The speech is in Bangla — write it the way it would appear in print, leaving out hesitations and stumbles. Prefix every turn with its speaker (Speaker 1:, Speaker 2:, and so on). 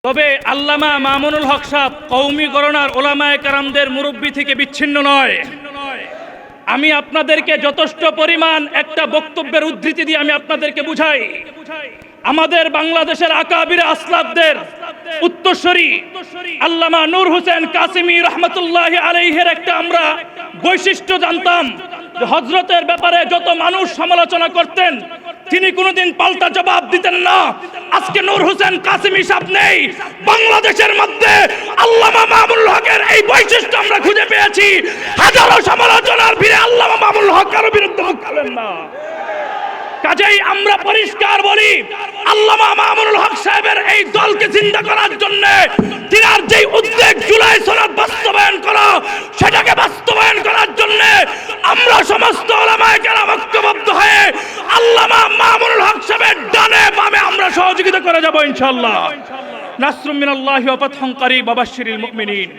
Speaker 1: তবে আল্লামা মামুনুল হক সাহেব কওমি গণনার ওলামায়ে কেরামদের মুরব্বী থেকে বিচ্ছিন্ন নয়। আমি আপনাদেরকে যথেষ্ট পরিমাণ একটা বক্তব্যের উদ্ধৃতি দিয়ে আমি আপনাদেরকে বুঝাই। আমাদের বাংলাদেশের আকাবির আসলাফদের উত্তরসূরি আল্লামা নূর হোসেন কাসেমী রহমতুল্লাহি আলাইহির একটা আমরা বৈশিষ্ট্য জানতাম যে হযরতের ব্যাপারে যত মানুষ সমালোচনা করতেন তিনি কোনোদিন পাল্টা জবাব দিতেন না। আজকে নূর হোসেন কাসেমী সাহেব নেই বাংলাদেশের মধ্যে, আল্লামা মামুনুল হকের এই বৈশিষ্ট্য আমরা খুঁজে পেয়েছি। হাজারো সমালোচনার ভিড়ে আল্লামা মামুনুল হকের বিরুদ্ধে মুখ খুলেন না। কাজেই আমরা পরিষ্কার বলি, আল্লামা মামুনুল হক সাহেবের এই দলকে জিন্দা করার জন্য তিনার যে উদ্যোগ জুলাই সনদ বাস্তবায়ন করা, সেটাকে বাস্তবায়ন করার জন্য আমরা সমস্ত উলামায়ে কেরাম ঐক্যবদ্ধ হয়ে আল্লামা মামুনুল হক সাহেবের ডানে বামে আমরা সহযোগিতা করে যাব ইনশাআল্লাহ। নাসরুম মিনাল্লাহি ওয়া ফাতহুন কারীব ওয়া বাশশিরিল মুমিনিন।